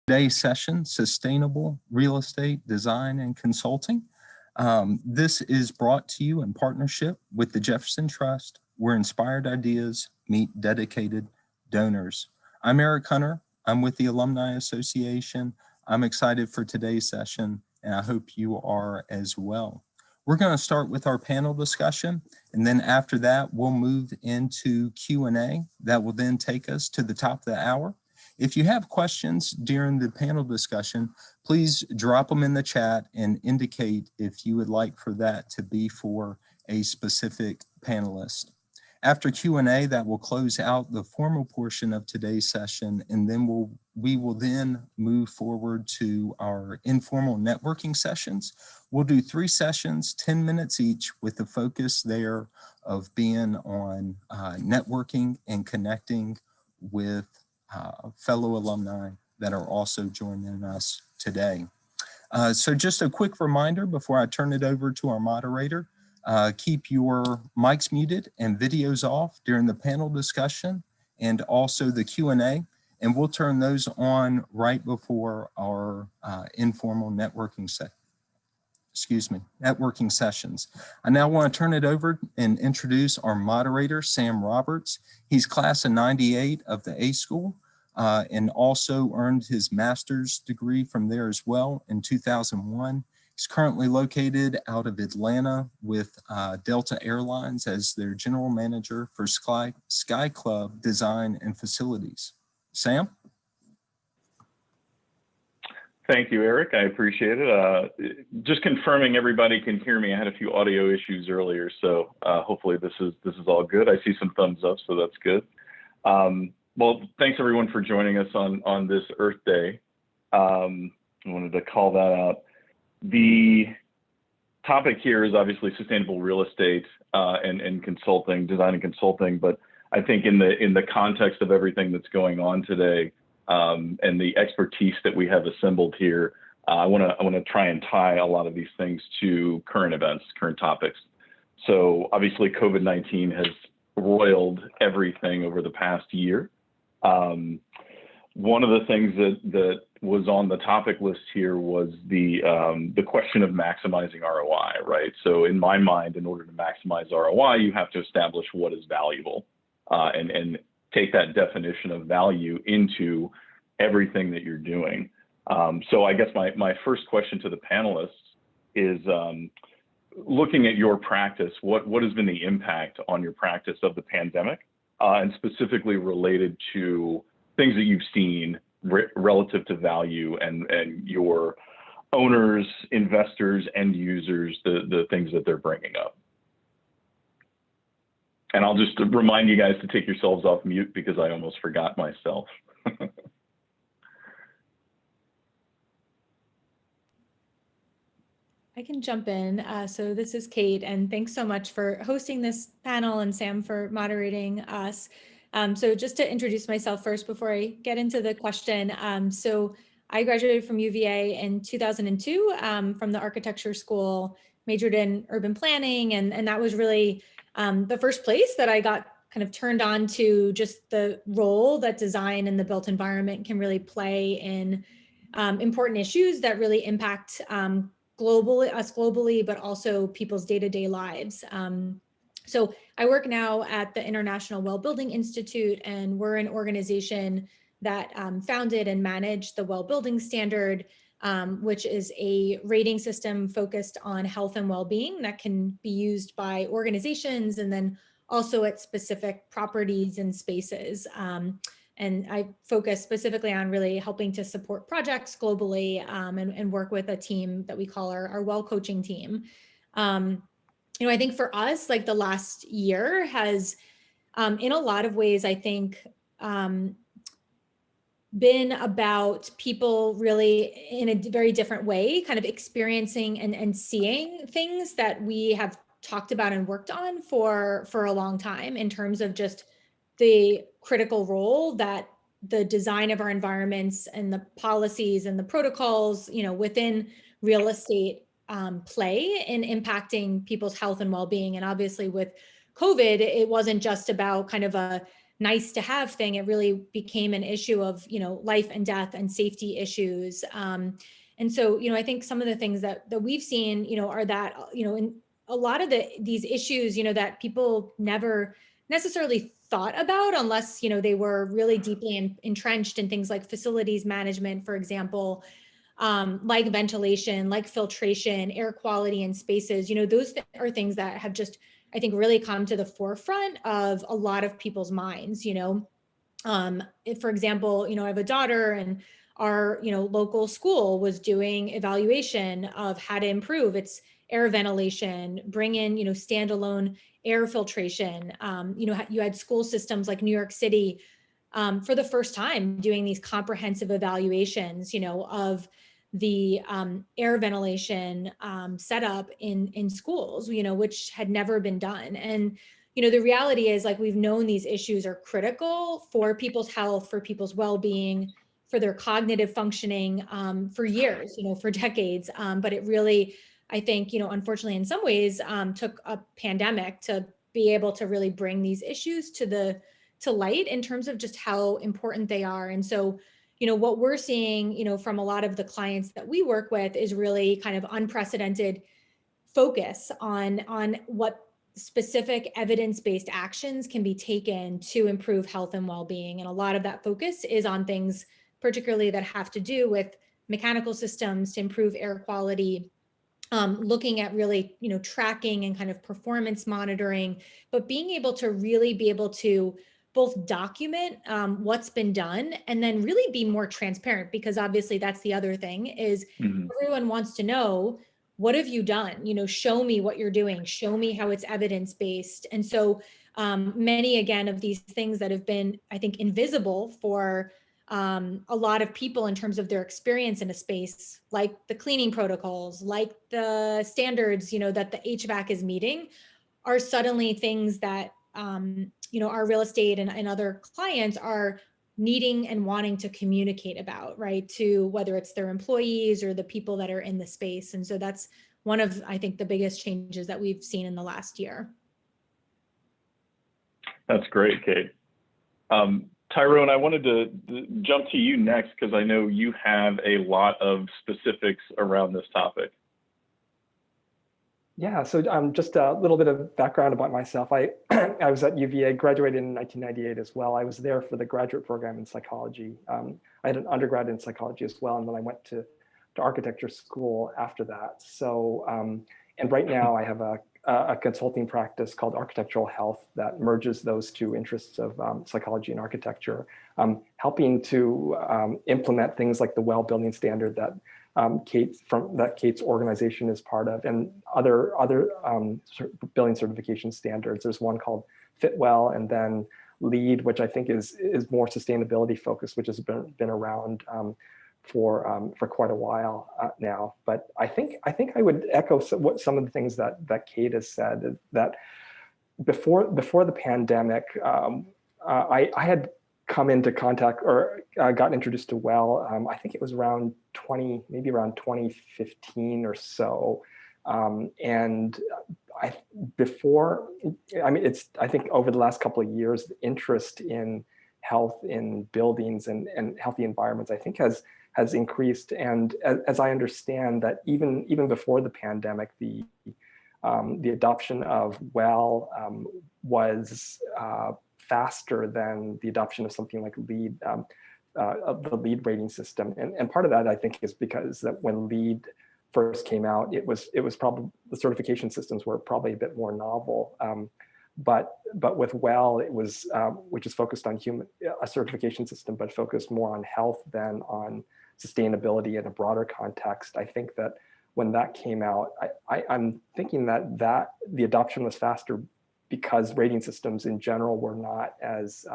Today's session, Sustainable Real Estate Design and Consulting. This is brought to you in partnership with the Jefferson Trust, where inspired ideas meet dedicated donors. I'm Eric Hunter. I'm with the Alumni Association. I'm excited for today's session, and I hope you are as well. We're going to start with our panel discussion, and then after that, we'll move into Q&A. That will then take us to the top of the hour. If you have questions during the panel discussion, please drop them in the chat and indicate if you would like for that to be for a specific panelist. After Q&A, that will close out the formal portion of today's session, and then we will then move forward to our informal networking sessions. We'll do 3 sessions, 10 minutes each, with the focus there of being on networking and connecting with fellow alumni that are also joining us today. So just a quick reminder before I turn it over to our moderator, keep your mics muted and videos off during the panel discussion and also the Q&A, and we'll turn those on right before our informal networking sessions. I now want to turn it over and introduce our moderator, Sam Roberts. He's class of '98 of the A School and also earned his master's degree from there as well in 2001. He's currently located out of Atlanta with Delta Airlines as their general manager for Sky Club Design and Facilities. Sam? Thank you, Eric. I appreciate it. Just confirming everybody can hear me. I had a few audio issues earlier, so hopefully this is all good. I see some thumbs up, so that's good. Well, thanks everyone for joining us on this Earth Day. I wanted to call that out. The topic here is obviously sustainable real estate and consulting, design and consulting, but I think in the context of everything that's going on today, and the expertise that we have assembled here, I want to try and tie a lot of these things to current events, current topics. So obviously COVID-19 has roiled everything over the past year. One of the things that was on the topic list here was the question of maximizing ROI, right? So in my mind, in order to maximize ROI, you have to establish what is valuable and take that definition of value into everything that you're doing. So I guess my first question to the panelists is, looking at your practice, what has been the impact on your practice of the pandemic, and specifically related to things that you've seen relative to value and your owners, investors, end users, the things that they're bringing up. And I'll just remind you guys to take yourselves off mute because I almost forgot myself. I can jump in. So this is Kate, and thanks so much for hosting this panel and Sam for moderating us. So just to introduce myself first before I get into the question. So I graduated from UVA in 2002 from the architecture school, majored in urban planning, and that was really the first place that I got kind of turned on to just the role that design in the built environment can really play in important issues that really impact us globally, but also people's day-to-day lives. So I work now at the International Well Building Institute, and we're an organization that founded and managed the Well Building Standard, which is a rating system focused on health and well-being that can be used by organizations and then also at specific properties and spaces. And I focus specifically on really helping to support projects globally and work with a team that we call our well coaching team. I think for us, like the last year has, in a lot of ways, I think, been about people really in a very different way, kind of experiencing and seeing things that we have talked about and worked on for a long time in terms of just the critical role that the design of our environments and the policies and the protocols, within real estate play in impacting people's health and well-being. And obviously with COVID, it wasn't just about kind of a nice to have thing. It really became an issue of, life and death and safety issues. And so, I think some of the things that we've seen, are that, in a lot of these issues, that people never necessarily thought about unless, they were really deeply entrenched in things like facilities management, for example, like ventilation, like filtration, air quality in spaces. Those are things that have just, I think, really come to the forefront of a lot of people's minds. If, for example, I have a daughter, and our, local school was doing evaluation of how to improve its air ventilation, bring in, standalone air filtration. You had school systems like New York City, for the first time doing these comprehensive evaluations, of the air ventilation setup in schools, which had never been done. And the reality is, like, we've known these issues are critical for people's health, for people's well-being, for their cognitive functioning, for years, for decades. But it really, I think, unfortunately, in some ways, took a pandemic to be able to really bring these issues to light in terms of just how important they are. And so, what we're seeing, from a lot of the clients that we work with is really kind of unprecedented focus on what specific evidence-based actions can be taken to improve health and well-being. And a lot of that focus is on things particularly that have to do with mechanical systems to improve air quality, looking at really, tracking and kind of performance monitoring, but being able to really be able to both document what's been done and then really be more transparent, because obviously that's the other thing is Mhm. everyone wants to know, what have you done? Show me what you're doing, show me how it's evidence-based. And so many, again, of these things that have been, I think, invisible for a lot of people in terms of their experience in a space, like the cleaning protocols, like the standards, that the HVAC is meeting, are suddenly things that, our real estate and other clients are needing and wanting to communicate about, right? To whether it's their employees or the people that are in the space. And so that's one of, I think, the biggest changes that we've seen in the last year. That's great, Kate. Tyrone, I wanted to jump to you next because I know you have a lot of specifics around this topic. Yeah, so just a little bit of background about myself. I was at UVA, graduated in 1998 as well. I was there for the graduate program in psychology. I had an undergrad in psychology as well, and then I went to architecture school after that. So, and right now I have a consulting practice called Architectural Health that merges those two interests of psychology and architecture, helping to implement things like the WELL building standard that Kate's organization is part of, and other building certification standards. There's one called Fitwell, and then LEED, which I think is more sustainability focused, which has been around for quite a while now. But I think I would echo some of the things that Kate has said. That before the pandemic, I had come into contact or got introduced to WELL. I think it was around 2015 or so. And I think over the last couple of years, the interest in health in buildings and healthy environments, I think has increased. And as I understand that even before the pandemic, the adoption of WELL was faster than the adoption of something like LEED, of the LEED rating system. And part of that, I think, is because that when LEED first came out, it was probably, the certification systems were probably a bit more novel. But with WELL, it was, which is focused on a certification system, but focused more on health than on sustainability in a broader context. I think that when that came out, I'm thinking that the adoption was faster because rating systems in general were not as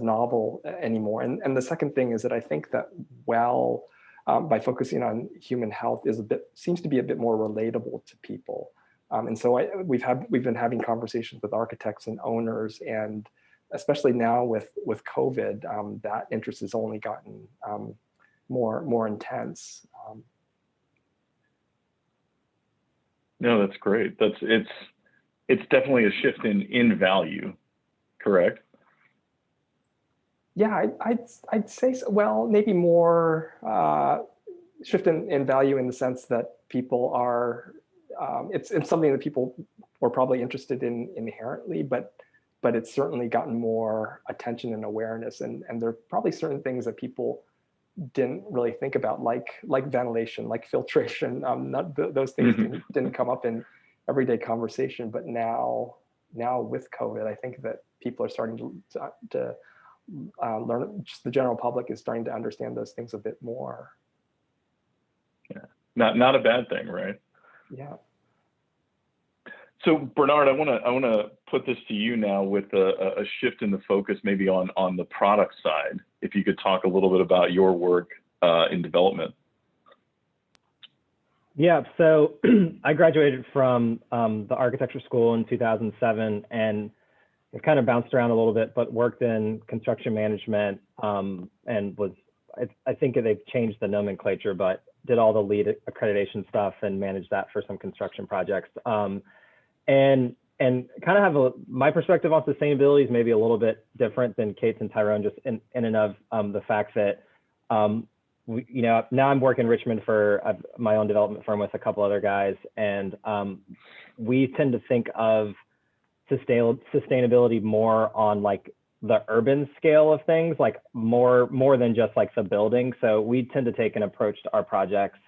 novel anymore. And the second thing is that I think that WELL, by focusing on human health, seems to be a bit more relatable to people. And so we've been having conversations with architects and owners, and especially now with COVID, that interest has only gotten more intense. No, that's great. It's definitely a shift in value, correct? Yeah, I'd say so. Well, maybe more shift in value in the sense that people are, it's something that people were probably interested in inherently, but it's certainly gotten more attention and awareness, and there are probably certain things that people didn't really think about, like ventilation, like filtration. Not those things didn't come up in everyday conversation, but now with COVID, I think that people are starting to learn. Just the general public is starting to understand those things a bit more. Yeah, not a bad thing, right? Yeah. So Bernard, I want to put this to you now with a shift in the focus, maybe on the product side. If you could talk a little bit about your work in development. Yeah, so I graduated from the architecture school in 2007, and I've kind of bounced around a little bit, but worked in construction management, and I think they've changed the nomenclature, but did all the LEED accreditation stuff and managed that for some construction projects. And kind of have my perspective on sustainability is maybe a little bit different than Kate's and Tyrone, just in and of the fact that, now I'm working in Richmond for my own development firm with a couple other guys. And we tend to think of sustainability more on like the urban scale of things, like more than just like the building. So we tend to take an approach to our projects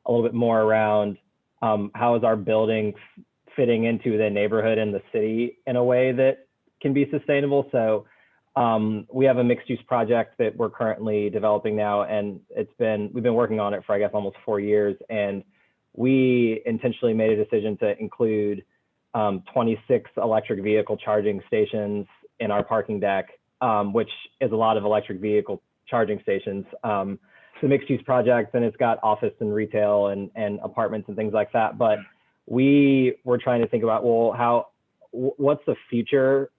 a little bit more around how is our building fitting into the neighborhood and the city in a way that can be sustainable. So we have a mixed use project that we're currently developing now, and we've been working on it for, I guess, almost 4 years. And we intentionally made a decision to include 26 electric vehicle charging stations in our parking deck, which is a lot of electric vehicle charging stations. It's a mixed use project, and it's got office and retail and apartments and things like that. But we were trying to think about, well, what's the future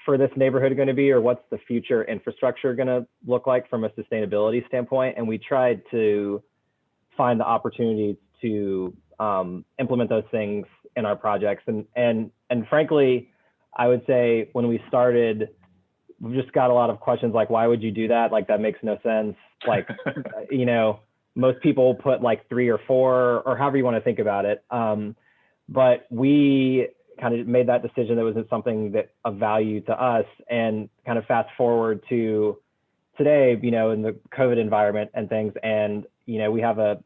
for this neighborhood going to be, or what's the future infrastructure going to look like from a sustainability standpoint? And we tried to find the opportunities to implement those things in our projects. And frankly, I would say when we started, we just got a lot of questions like, why would you do that? Like, that makes no sense. Like, most people put like 3 or 4, or however you want to think about it. But we kind of made that decision that wasn't something that of value to us, and kind of fast forward to today, in the COVID environment and things. And, we have a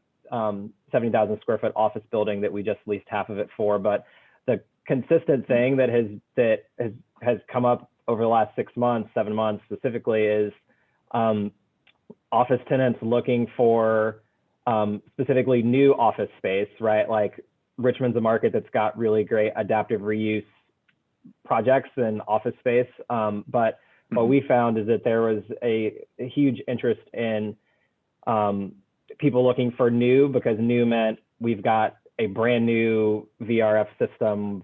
70,000 square foot office building that we just leased half of it for. But the consistent thing that has come up over the last 6 months, 7 months specifically, is office tenants looking for specifically new office space, right? Like, Richmond's a market that's got really great adaptive reuse projects and office space. But what we found is that there was a huge interest in people looking for new, because new meant we've got a brand new VRF system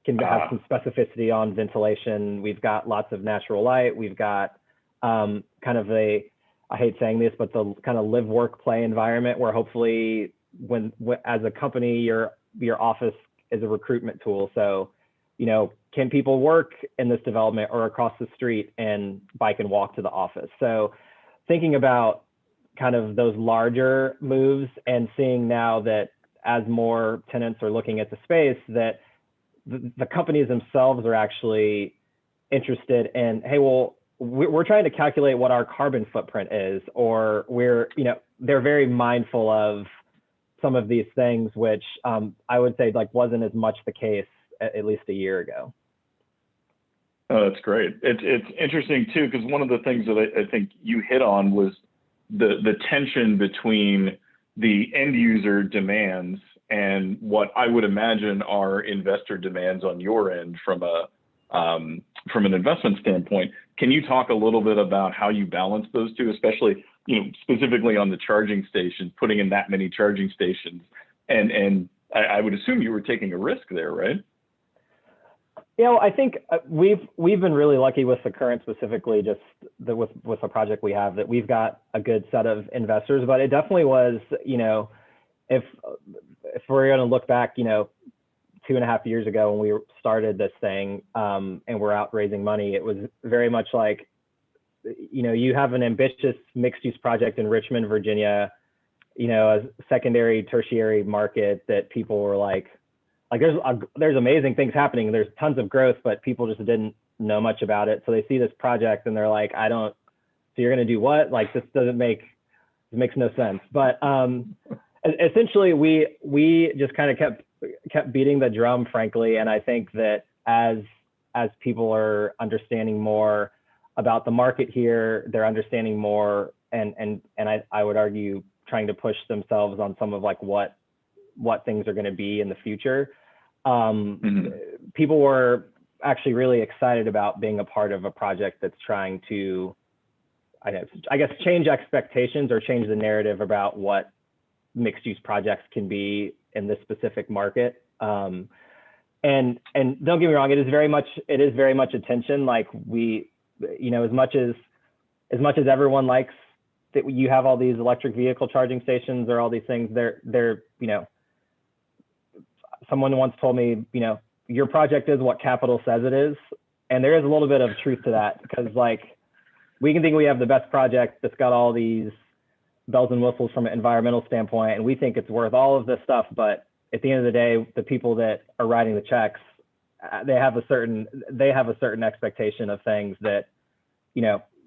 can have some specificity on ventilation. We've got lots of natural light. We've got kind of I hate saying this, but the kind of live, work, play environment where hopefully when as a company, your office is a recruitment tool. So, can people work in this development or across the street and bike and walk to the office? So thinking about kind of those larger moves, and seeing now that as more tenants are looking at the space, that the companies themselves are actually interested in, hey, well, we're trying to calculate what our carbon footprint is, or they're very mindful of some of these things, which I would say like wasn't as much the case at least a year ago. Oh, that's great. It's interesting too, because one of the things that I think you hit on was the tension between the end user demands and what I would imagine are investor demands on your end from an investment standpoint. Can you talk a little bit about how you balance those two, especially specifically on the charging stations, putting in that many charging stations, and I would assume you were taking a risk there, right? I think we've been really lucky with the Current, specifically just with the project we have, that we've got a good set of investors. But it definitely was, if we're going to look back, 2.5 years ago when we started this thing, and we're out raising money, it was very much like you have an ambitious mixed use project in Richmond, Virginia, a secondary, tertiary market that people were like there's amazing things happening. There's tons of growth, but people just didn't know much about it. So they see this project and they're like, so you're going to do what? Like, this makes no sense. But essentially we just kind of kept beating the drum, frankly. And I think that as people are understanding more about the market here, they're understanding more, and I would argue trying to push themselves on some of like what things are going to be in the future. People were actually really excited about being a part of a project that's trying to, I guess, change expectations or change the narrative about what mixed use projects can be in this specific market. And don't get me wrong, it is very much attention. Like as much as everyone likes that you have all these electric vehicle charging stations or all these things, they're someone once told me, your project is what capital says it is. And there is a little bit of truth to that, because like, we can think we have the best project that's got all these bells and whistles from an environmental standpoint, and we think it's worth all of this stuff. But at the end of the day, the people that are writing the checks, they have a certain expectation of things that,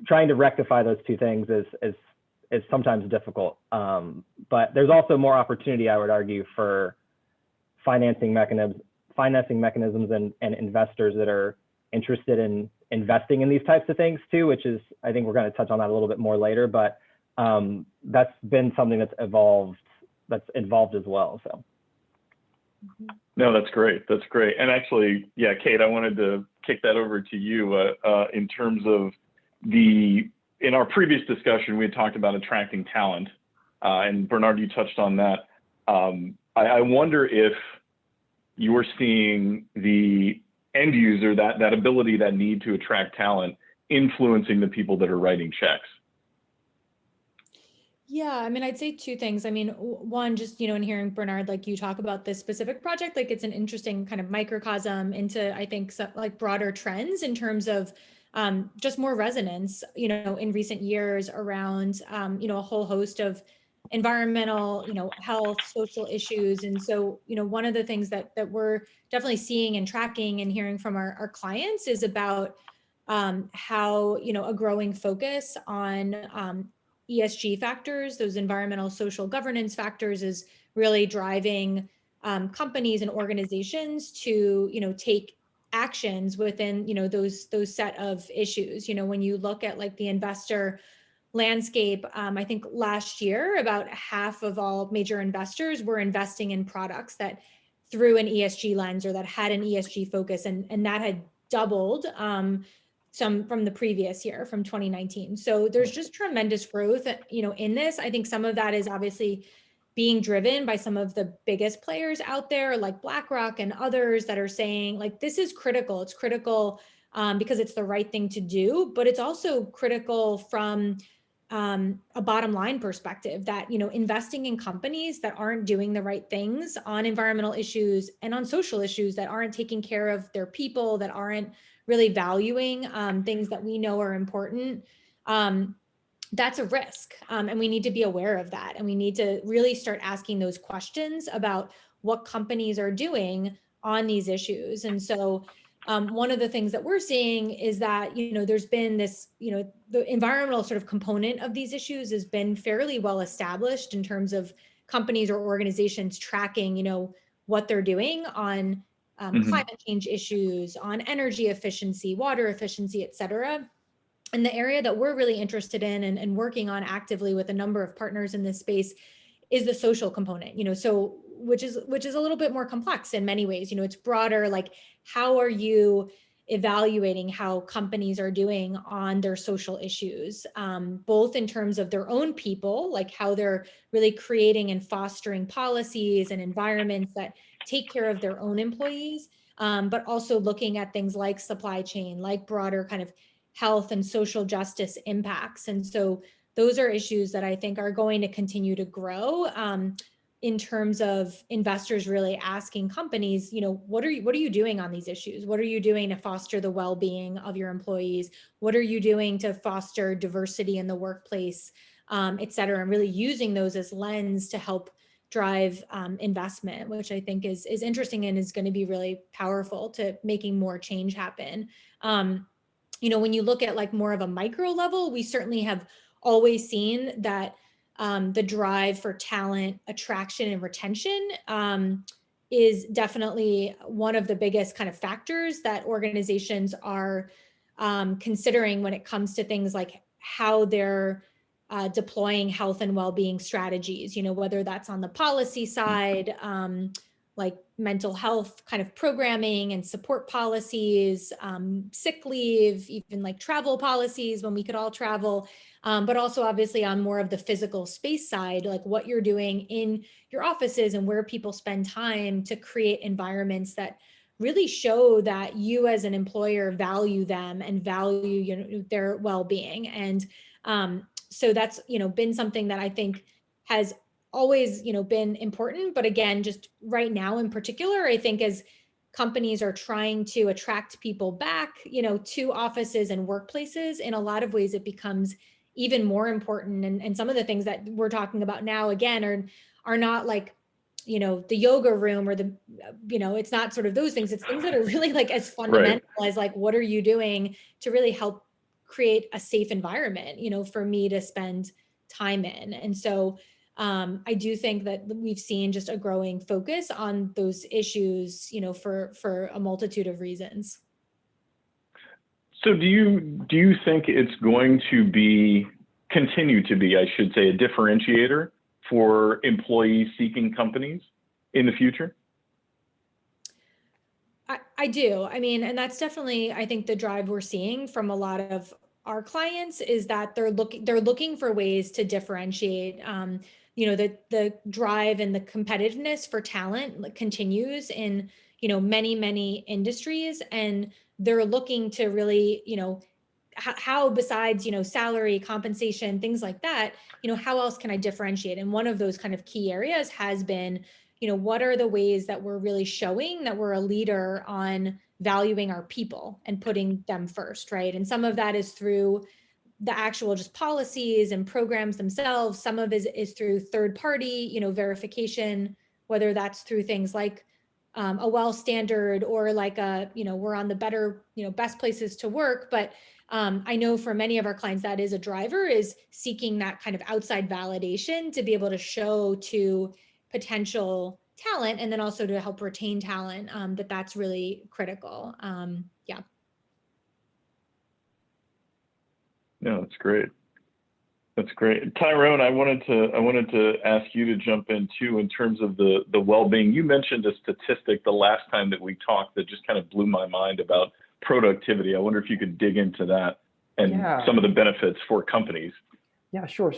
trying to rectify those two things is sometimes difficult. But there's also more opportunity, I would argue, for financing mechanisms and investors that are interested in investing in these types of things too, which is, I think we're going to touch on that a little bit more later, but that's been something that's involved as well. So. No, that's great. That's great. And actually, yeah, Kate, I wanted to kick that over to you in terms of in our previous discussion, we had talked about attracting talent, and Bernard, you touched on that. I wonder if you're seeing the end user, that ability, that need to attract talent, influencing the people that are writing checks. Yeah, I mean, I'd say two things. I mean, one, just, in hearing Bernard, like you talk about this specific project, like it's an interesting kind of microcosm into, I think, like broader trends in terms of just more resonance, in recent years around, a whole host of environmental, health, social issues. And so, one of the things that we're definitely seeing and tracking and hearing from our clients is about how, a growing focus on ESG factors, those environmental, social governance factors, is really driving companies and organizations to, take actions within, those set of issues. When you look at like the investor landscape, I think last year, about half of all major investors were investing in products that through an ESG lens or that had an ESG focus, and that had doubled some from the previous year, from 2019. So there's just tremendous growth, in this. I think some of that is obviously being driven by some of the biggest players out there, like BlackRock and others, that are saying like, this is critical. It's critical because it's the right thing to do, but it's also critical from a bottom line perspective, that, investing in companies that aren't doing the right things on environmental issues and on social issues, that aren't taking care of their people, that aren't really valuing things that we know are important, that's a risk. And we need to be aware of that. And we need to really start asking those questions about what companies are doing on these issues. And so one of the things that we're seeing is that, there's been this, the environmental sort of component of these issues has been fairly well established in terms of companies or organizations tracking, what they're doing on climate change issues, on energy efficiency, water efficiency, et cetera. And the area that we're really interested in and working on actively with a number of partners in this space is the social component, so which is a little bit more complex in many ways. It's broader, like how are you evaluating how companies are doing on their social issues, both in terms of their own people, like how they're really creating and fostering policies and environments that take care of their own employees, but also looking at things like supply chain, like broader kind of health and social justice impacts. And so those are issues that I think are going to continue to grow in terms of investors really asking companies, what are you doing on these issues? What are you doing to foster the well-being of your employees? What are you doing to foster diversity in the workplace, et cetera, and really using those as lens to help drive investment, which I think is interesting and is going to be really powerful to making more change happen. When you look at like more of a micro level, we certainly have always seen that the drive for talent attraction and retention is definitely one of the biggest kind of factors that organizations are considering when it comes to things like how they're deploying health and well-being strategies, whether that's on the policy side, like mental health kind of programming and support policies, sick leave, even like travel policies when we could all travel, but also obviously on more of the physical space side, like what you're doing in your offices and where people spend time to create environments that really show that you as an employer value them and value their well-being. And so that's been something that I think has always been important, but again, just right now in particular, I think as companies are trying to attract people back to offices and workplaces, in a lot of ways it becomes even more important. And some of the things that we're talking about now again are not like the yoga room or it's not sort of those things. It's things that are really like as fundamental as like, what are you doing to really help create a safe environment for me to spend time in. And so I do think that we've seen just a growing focus on those issues, for a multitude of reasons. So do you think it's going to continue to be, I should say, a differentiator for employee seeking companies in the future? I do. I mean, and that's definitely, I think, the drive we're seeing from a lot of our clients is that they're looking for ways to differentiate. The drive and the competitiveness for talent continues in many industries, and they're looking to really how besides salary, compensation, things like that, how else can I differentiate? And one of those kind of key areas has been what are the ways that we're really showing that we're a leader on valuing our people and putting them first, right? And some of that is through the actual just policies and programs themselves. Some of it is through third party, verification, whether that's through things like a WELL standard or like we're on the better, best places to work. But I know for many of our clients, that is a driver, is seeking that kind of outside validation to be able to show to potential talent, and then also to help retain talent, that's really critical. Yeah. No, that's great. That's great. Tyrone, I wanted to ask you to jump in too in terms of the well-being. You mentioned a statistic the last time that we talked that just kind of blew my mind about productivity. I wonder if you could dig into that and some of the benefits for companies. Yeah, sure.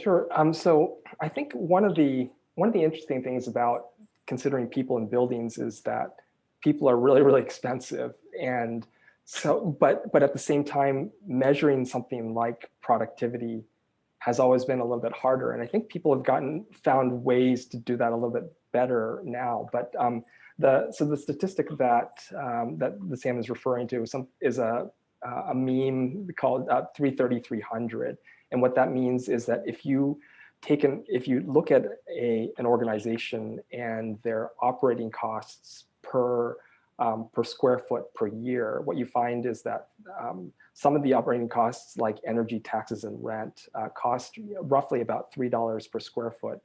So I think one of the interesting things about considering people in buildings is that people are really, really expensive. And so, but at the same time, measuring something like productivity has always been a little bit harder. And I think people have found ways to do that a little bit better now. But the statistic that Sam is referring to is a meme called 330-300. And what that means is that if you look at an organization and their operating costs per square foot per year, what you find is that some of the operating costs like energy, taxes, and rent cost roughly about $3 per square foot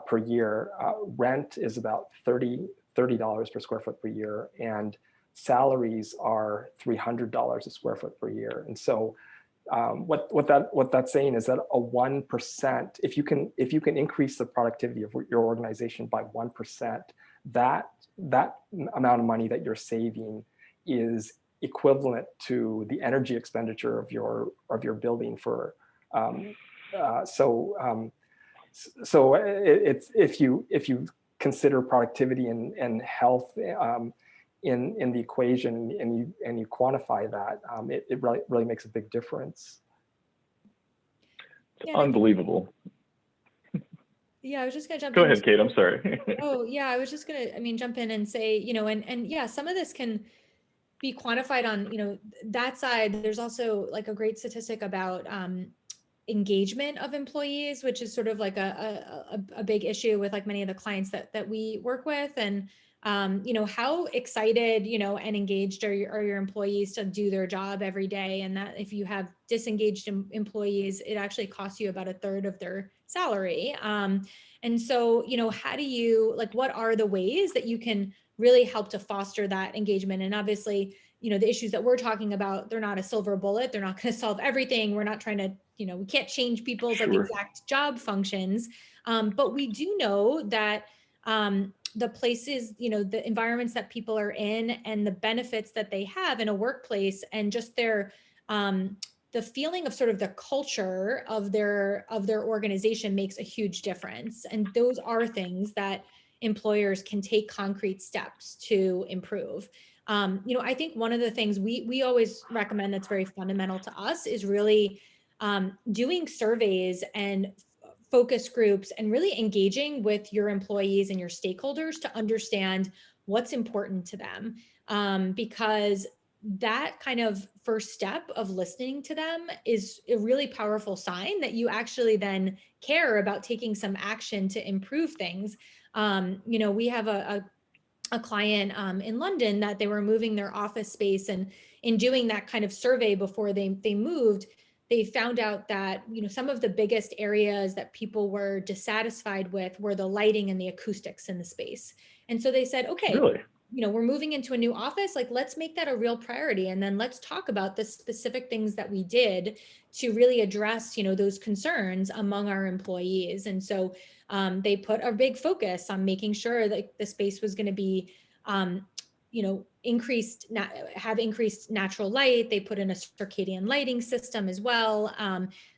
per year. Rent is about $30 per square foot per year, and salaries are $300 a square foot per year. And so what that's saying is that a 1%, if you can increase the productivity of your organization by 1%, that amount of money that you're saving is equivalent to the energy expenditure of your building for so it's if you consider productivity and health in the equation and you quantify that, it really makes a big difference. It's unbelievable. Yeah, I was just gonna jump Go in. ahead, Kate. I'm sorry. Oh, yeah, I was just gonna, I mean, jump in and say, and yeah, some of this can be quantified on, that side. There's also like a great statistic about engagement of employees, which is sort of like a big issue with like many of the clients that we work with. And how excited, and engaged are your employees to do their job every day. And that if you have disengaged employees, it actually costs you about a third of their salary. And so, how do you, like, what are the ways that you can really help to foster that engagement? And obviously, the issues that we're talking about, they're not a silver bullet. They're not going to solve everything. We're not trying to, we can't change people's like Sure. exact job functions. But we do know that the places, the environments that people are in and the benefits that they have in a workplace and just their, the feeling of sort of the culture of their organization makes a huge difference. And those are things that employers can take concrete steps to improve. I think one of the things we always recommend that's very fundamental to us is really doing surveys and focus groups and really engaging with your employees and your stakeholders to understand what's important to them. Because that kind of first step of listening to them is a really powerful sign that you actually then care about taking some action to improve things. We have a client in London that they were moving their office space, and in doing that kind of survey before they moved, they found out that some of the biggest areas that people were dissatisfied with were the lighting and the acoustics in the space. And so they said, okay, Really? we're moving into a new office, like let's make that a real priority. And then let's talk about the specific things that we did to really address, those concerns among our employees. And so they put a big focus on making sure that the space was going to be, have increased natural light. They put in a circadian lighting system as well.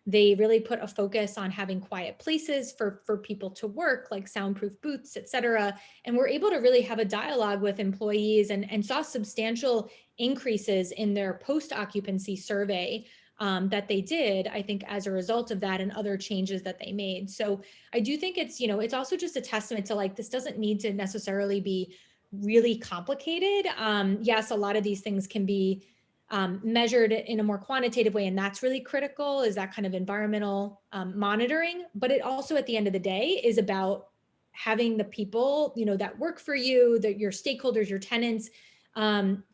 They really put a focus on having quiet places for people to work, like soundproof booths, et cetera. And we're able to really have a dialogue with employees and saw substantial increases in their post-occupancy survey that they did, I think, as a result of that and other changes that they made. So I do think it's, it's also just a testament to like, this doesn't need to necessarily be really complicated. Yes, a lot of these things can be measured in a more quantitative way, and that's really critical, is that kind of environmental monitoring. But it also, at the end of the day, is about having the people, that work for you, that your stakeholders, your tenants,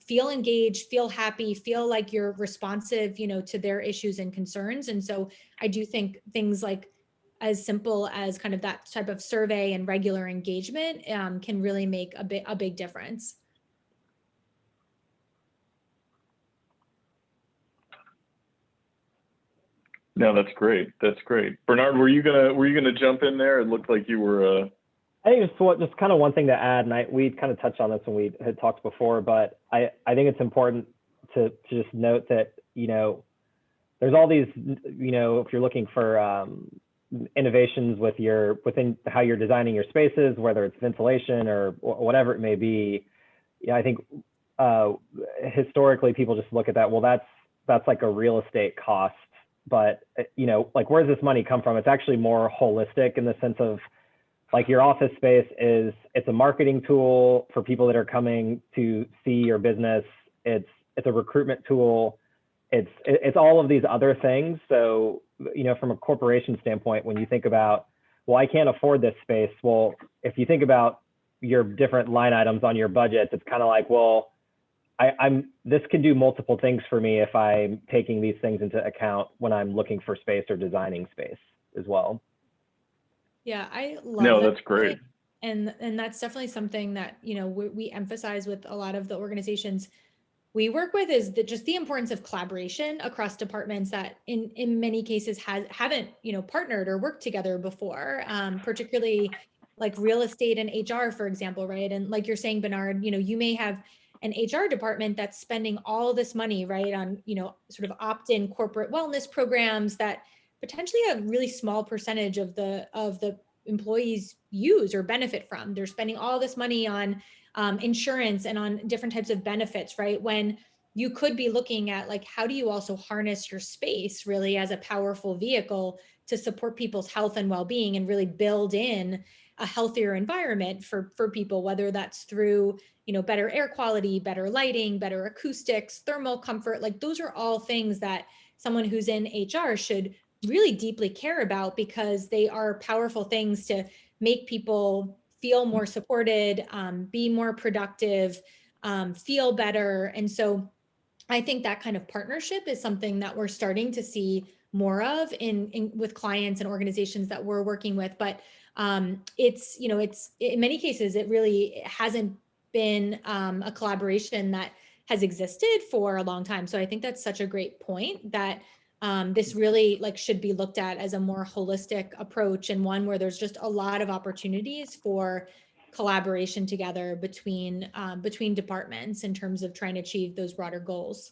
feel engaged, feel happy, feel like you're responsive, to their issues and concerns. And so I do think things like as simple as kind of that type of survey and regular engagement can really make a big difference. No, that's great. That's great. Bernard, were you gonna jump in there? It looked like you were. I think just kind of one thing to add, and we kind of touched on this when we had talked before, but I think it's important to just note that, there's all these, if you're looking for innovations within how you're designing your spaces, whether it's ventilation or whatever it may be, I think historically people just look at that, well, that's like a real estate cost, but like, where does this money come from? It's actually more holistic in the sense of, like, your office space it's a marketing tool for people that are coming to see your business. It's a recruitment tool. It's all of these other things. So, from a corporation standpoint, when you think about, well, I can't afford this space. Well, if you think about your different line items on your budget, it's kind of like, well, this can do multiple things for me if I'm taking these things into account when I'm looking for space or designing space as well. Yeah, I love No, that. that's great. And that's definitely something that, we emphasize with a lot of the organizations we work with, is that just the importance of collaboration across departments that in many cases haven't, partnered or worked together before, particularly like real estate and HR, for example, right? And like you're saying, Bernard, you may have an HR department that's spending all this money, right, on, sort of opt-in corporate wellness programs that potentially a really small percentage of the employees use or benefit from. They're spending all this money on insurance and on different types of benefits, right? When you could be looking at, like, how do you also harness your space really as a powerful vehicle to support people's health and well-being and really build in a healthier environment for people, whether that's through, better air quality, better lighting, better acoustics, thermal comfort. Like those are all things that someone who's in HR should really deeply care about, because they are powerful things to make people feel more supported, be more productive, feel better. And so I think that kind of partnership is something that we're starting to see more of in with clients and organizations that we're working with. But it's in many cases, it really hasn't been a collaboration that has existed for a long time. So I think that's such a great point, that this really should be looked at as a more holistic approach, and one where there's just a lot of opportunities for collaboration together between departments in terms of trying to achieve those broader goals.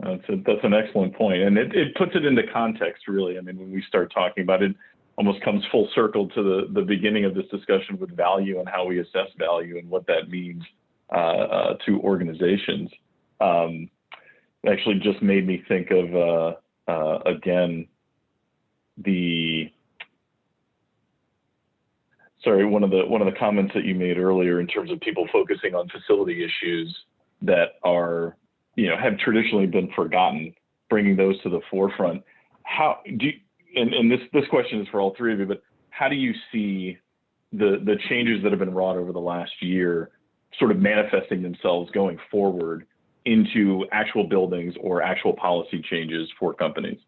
That's an excellent point, and it puts it into context, really. I mean, when we start talking about it, almost comes full circle to the beginning of this discussion with value and how we assess value and what that means to organizations. Actually just made me think of, again, one of the comments that you made earlier in terms of people focusing on facility issues that are, have traditionally been forgotten, bringing those to the forefront. How do you, and this question is for all three of you, but how do you see the changes that have been wrought over the last year sort of manifesting themselves going forward into actual buildings or actual policy changes for companies?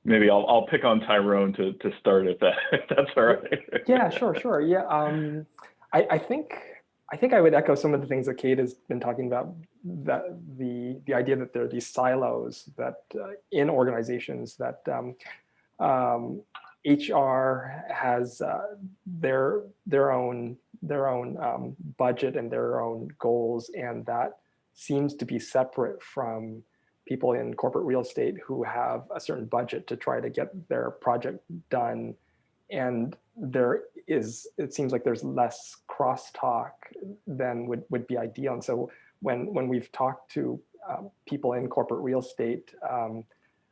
Maybe I'll pick on Tyrone to start if that's all right. Yeah, sure. Yeah, I think I would echo some of the things that Kate has been talking about. That the idea that there are these silos that in organizations, that HR has their own budget and their own goals, and that seems to be separate from people in corporate real estate who have a certain budget to try to get their project done. And it seems like there's less crosstalk than would be ideal. And so when we've talked to people in corporate real estate,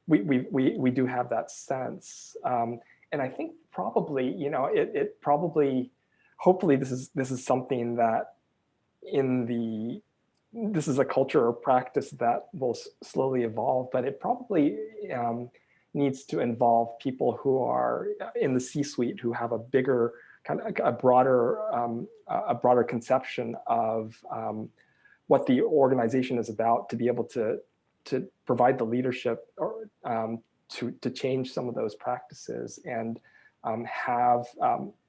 we do have that sense. And I think probably, it probably, hopefully this is something that this is a culture or practice that will slowly evolve, but it probably needs to involve people who are in the C-suite, who have a bigger, kind of a broader conception of what the organization is about, to be able to provide the leadership or to change some of those practices, and have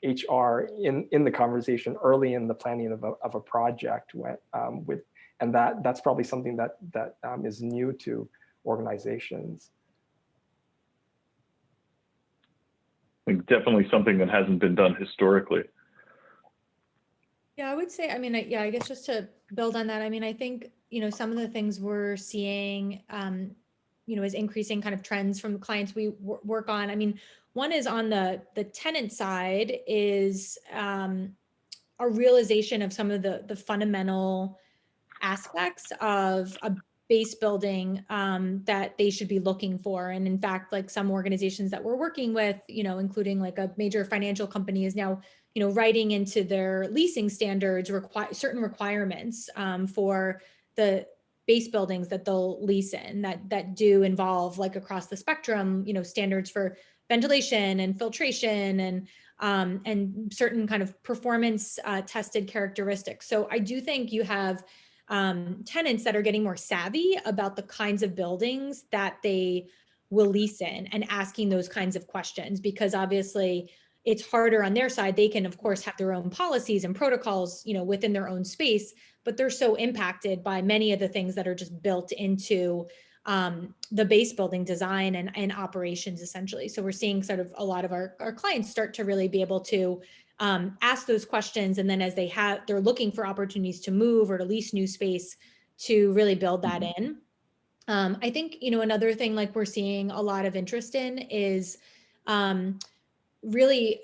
HR in the conversation early in the planning of a project and that's probably something that is new to organizations. I think definitely something that hasn't been done historically. Yeah, I would say, I guess just to build on that, I think, some of the things we're seeing, is increasing kind of trends from the clients we work on. One is on the tenant side is a realization of some of the fundamental aspects of a base building that they should be looking for. And in fact, some organizations that we're working with, including a major financial company, is now, writing into their leasing standards certain requirements for the base buildings that they'll lease in, that do involve, across the spectrum, standards for ventilation and filtration and certain kind of performance tested characteristics. So I do think you have tenants that are getting more savvy about the kinds of buildings that they will lease in, and asking those kinds of questions, because obviously it's harder on their side. They can, of course, have their own policies and protocols, within their own space, but they're so impacted by many of the things that are just built into the base building design and operations, essentially. So we're seeing sort of a lot of our clients start to really be able to ask those questions. And then as they're looking for opportunities to move or to lease new space, to really build that in. I think, another thing we're seeing a lot of interest in is really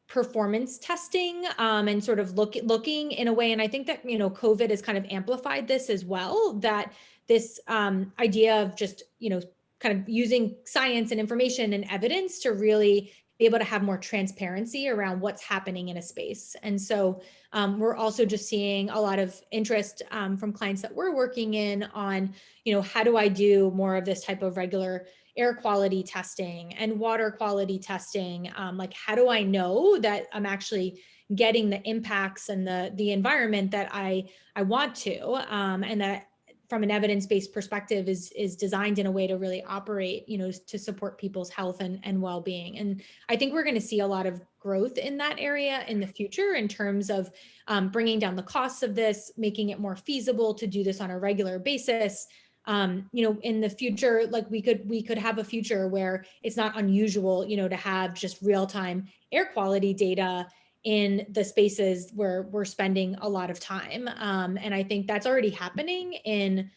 performance testing and sort of looking in a way. And I think that, you know, COVID has kind of amplified this as well, that this idea of just, you know, kind of using science and information and evidence to really be able to have more transparency around what's happening in a space. And so we're also just seeing a lot of interest from clients that we're working in on, you know, how do I do more of this type of regular air quality testing and water quality testing? Like, how do I know that I'm actually getting the impacts and the environment that I want to, and that from an evidence-based perspective is designed in a way to really operate, you know, to support people's health and well-being. And I think we're going to see a lot of growth in that area in the future in terms of bringing down the costs of this, making it more feasible to do this on a regular basis. You know, in the future, like we could have a future where it's not unusual, you know, to have just real-time air quality data in the spaces where we're spending a lot of time. And I think that's already happening in,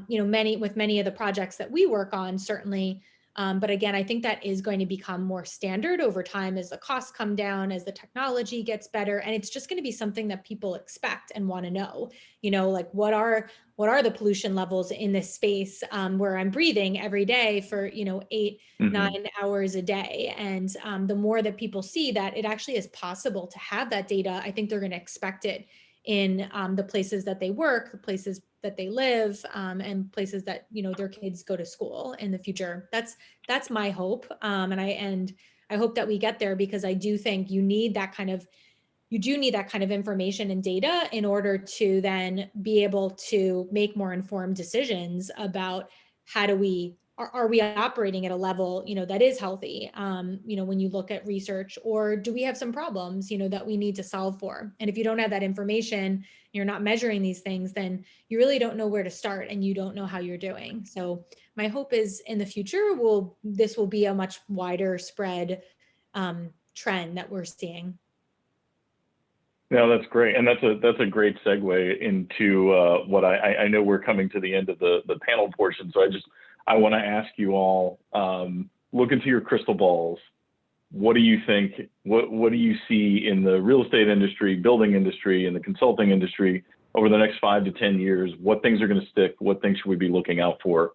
you know, many of the projects that we work on, certainly. But again, I think that is going to become more standard over time as the costs come down, as the technology gets better. And it's just going to be something that people expect and want to know, you know, like what are the pollution levels in this space where I'm breathing every day for, you know, 8, 9 hours a day. And the more that people see that it actually is possible to have that data, I think they're going to expect it in the places that they work, the places that they live, and places that, you know, their kids go to school in the future. That's my hope. And I hope that we get there, because I do think you do need that kind of information and data in order to then be able to make more informed decisions about how do we, are we operating at a level, you know, that is healthy, you know, when you look at research, or do we have some problems, you know, that we need to solve for? And if you don't have that information, you're not measuring these things, then you really don't know where to start and you don't know how you're doing. So my hope is in the future, this will be a much wider spread trend that we're seeing. No, that's great. And that's a great segue into what I know we're coming to the end of the panel portion. So I want to ask you all, look into your crystal balls. What do you think, what do you see in the real estate industry, building industry, and the consulting industry over the next 5 to 10 years? What things are going to stick? What things should we be looking out for?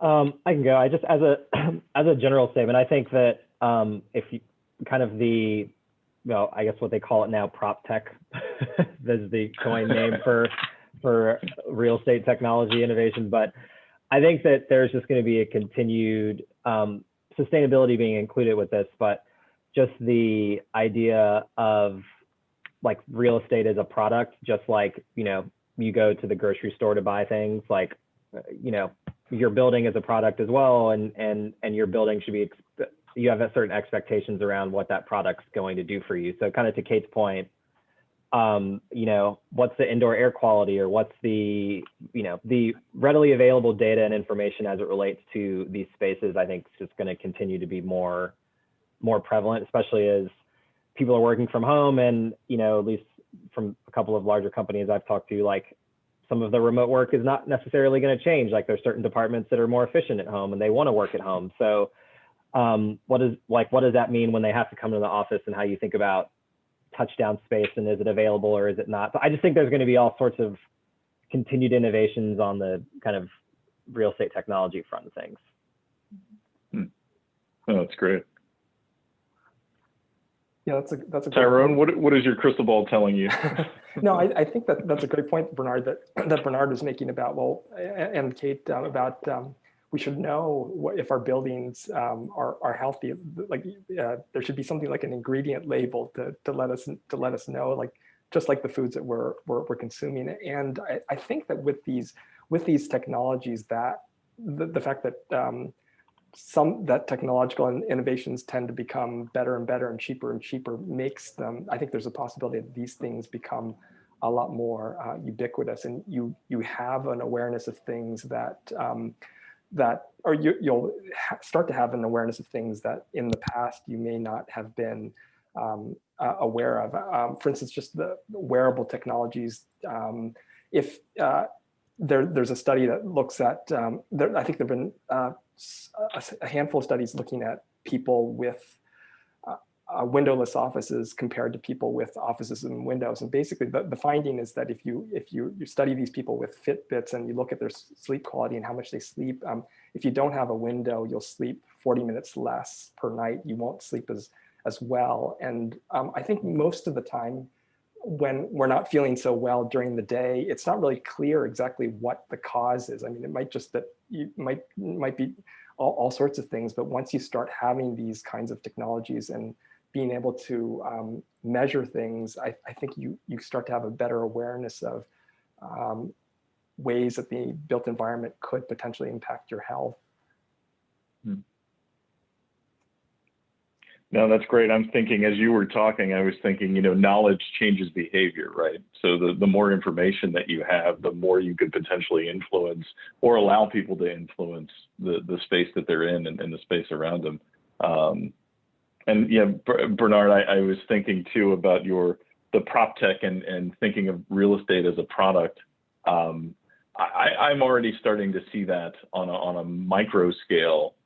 I can go. I just, as a general statement, I think that if you kind of well, I guess what they call it now, prop tech, that's the coin name for real estate technology innovation. But I think that there's just going to be a continued sustainability being included with this, but just the idea of like real estate as a product, just like, you know, you go to the grocery store to buy things, like, you know, your building is a product as well, and your building should be, you have certain expectations around what that product's going to do for you. So kind of to Kate's point, you know, what's the indoor air quality, or what's the, you know, the readily available data and information as it relates to these spaces, I think is just going to continue to be more prevalent, especially as people are working from home. And, you know, at least from a couple of larger companies I've talked to, like some of the remote work is not necessarily going to change. Like there's certain departments that are more efficient at home and they want to work at home. So what does that mean when they have to come to the office, and how you think about touchdown space, and is it available or is it not? So I just think there's going to be all sorts of continued innovations on the kind of real estate technology front of things. Oh, that's great. Yeah, that's a Tyrone, what is your crystal ball telling you? No, I think that's a great point, Bernard, that Bernard was making about, well, and Kate, about we should know if our buildings are healthy. Like there should be something like an ingredient label to let us know, like just like the foods that we're consuming. And I think that with these technologies, that the fact that that technological innovations tend to become better and better and cheaper makes them, I think there's a possibility that these things become a lot more ubiquitous, and you have an awareness of things you'll start to have an awareness of things that in the past you may not have been aware of. For instance, just the wearable technologies. If there's a study that looks at, I think there've been a handful of studies looking at people with windowless offices compared to people with offices and windows. And basically the finding is that if you study these people with Fitbits and you look at their sleep quality and how much they sleep, if you don't have a window, you'll sleep 40 minutes less per night. You won't sleep as well. And I think most of the time when we're not feeling so well during the day, it's not really clear exactly what the cause is. I mean, it might just that you might be all sorts of things, but once you start having these kinds of technologies and being able to measure things, I think you start to have a better awareness of ways that the built environment could potentially impact your health. No, that's great. I'm thinking as you were talking, I was thinking, knowledge changes behavior, right? So the more information that you have, the more you could potentially influence or allow people to influence the space that they're in and the space around them. And yeah, Bernard, I was thinking too about the prop tech and thinking of real estate as a product. I'm already starting to see that on a micro scale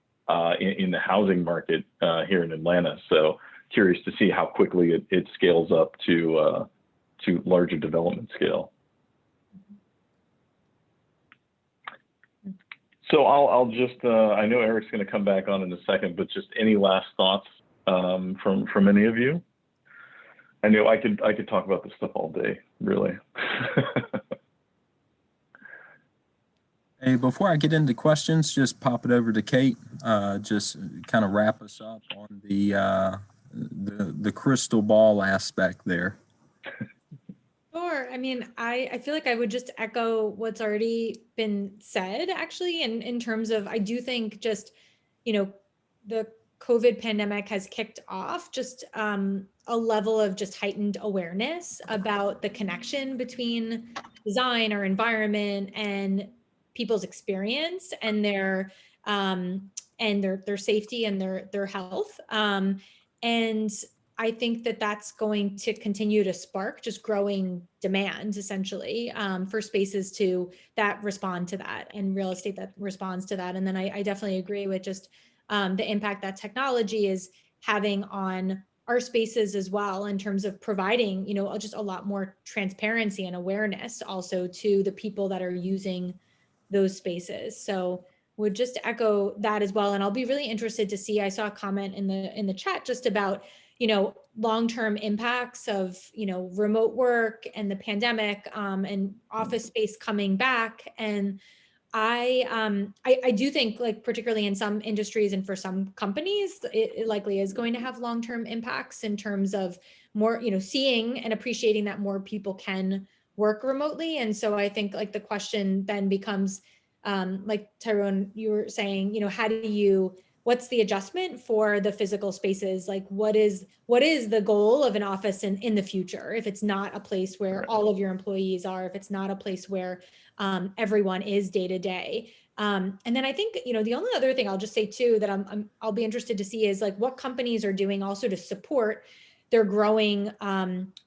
in the housing market here in Atlanta. So curious to see how quickly it scales up to larger development scale. So I'll just, I know Eric's going to come back on in a second, but just any last thoughts from any of you? I know I could talk about this stuff all day, really. Hey, before I get into questions, just pop it over to Kate. Just kind of wrap us up on the crystal ball aspect there. Sure. I mean, I feel like I would just echo what's already been said, actually, in terms of, I do think just, the COVID pandemic has kicked off just a level of just heightened awareness about the connection between design or environment and people's experience and their safety and their health. And I think that that's going to continue to spark just growing demand, essentially, for spaces that respond to that and real estate that responds to that. And then I definitely agree with just the impact that technology is having on our spaces as well, in terms of providing, just a lot more transparency and awareness also to the people that are using those spaces. So would just echo that as well. And I'll be really interested to see, I saw a comment in the chat just about, long-term impacts of, remote work and the pandemic and office space coming back. And I do think, like, particularly in some industries and for some companies, it likely is going to have long-term impacts in terms of more, seeing and appreciating that more people can work remotely. And so I think, like, the question then becomes, like Tyrone, you were saying, what's the adjustment for the physical spaces? Like, what is the goal of an office in the future? If it's not a place where all of your employees are, if it's not a place where everyone is day to day. And then I think, the only other thing I'll just say too, that I'll be interested to see is, like, what companies are doing also to support their growing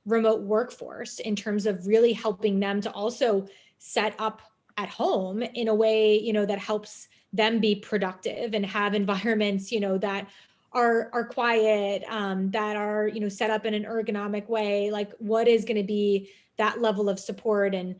remote workforce in terms of really helping them to also set up at home in a way, that helps them be productive and have environments, that are quiet, that are, set up in an ergonomic way. Like, what is going to be that level of support? And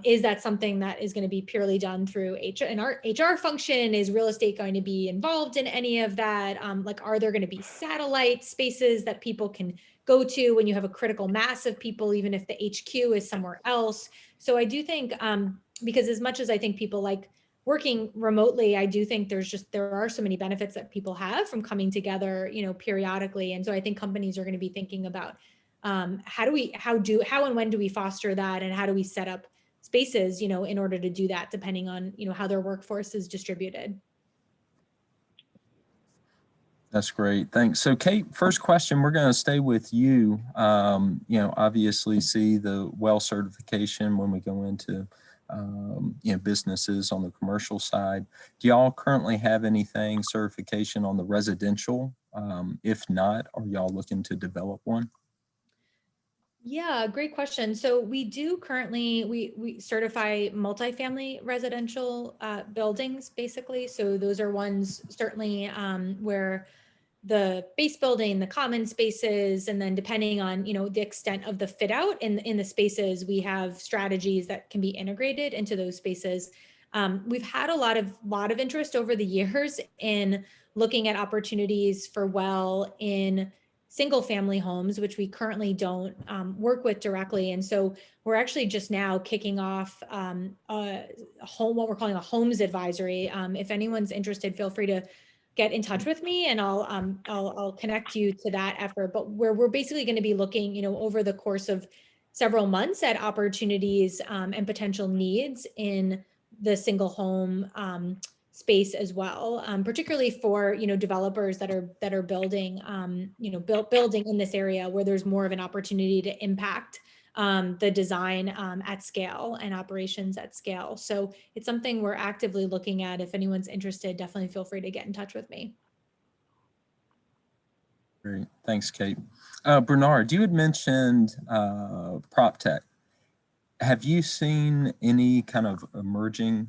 is that something that is going to be purely done through HR and our HR function? Is real estate going to be involved in any of that? Like, are there going to be satellite spaces that people can go to when you have a critical mass of people, even if the HQ is somewhere else? So I do think, because as much as I think people like working remotely, I do think there are so many benefits that people have from coming together, periodically. And so I think companies are going to be thinking about how and when do we foster that, and how do we set up spaces, in order to do that, depending on, how their workforce is distributed. That's great. Thanks. So Kate, first question, we're going to stay with you. Obviously see the WELL certification when we go into, businesses on the commercial side. Do y'all currently have anything certification on the residential? If not, are y'all looking to develop one? Yeah, great question. So we do currently, we certify multifamily residential buildings, basically. So those are ones certainly where the base building, the common spaces, and then depending on, the extent of the fit out in the spaces, we have strategies that can be integrated into those spaces. We've had a lot of interest over the years in looking at opportunities for well in single family homes, which we currently don't work with directly. And so we're actually just now kicking off a home, what we're calling a homes advisory. If anyone's interested, feel free to get in touch with me and I'll connect you to that effort. But where we're basically going to be looking, over the course of several months at opportunities and potential needs in the single home space as well, particularly for developers that are building building in this area where there's more of an opportunity to impact the design at scale and operations at scale. So it's something we're actively looking at. If anyone's interested, definitely feel free to get in touch with me. Great. Thanks, Kate. Bernard, you had mentioned prop tech. Have you seen any kind of emerging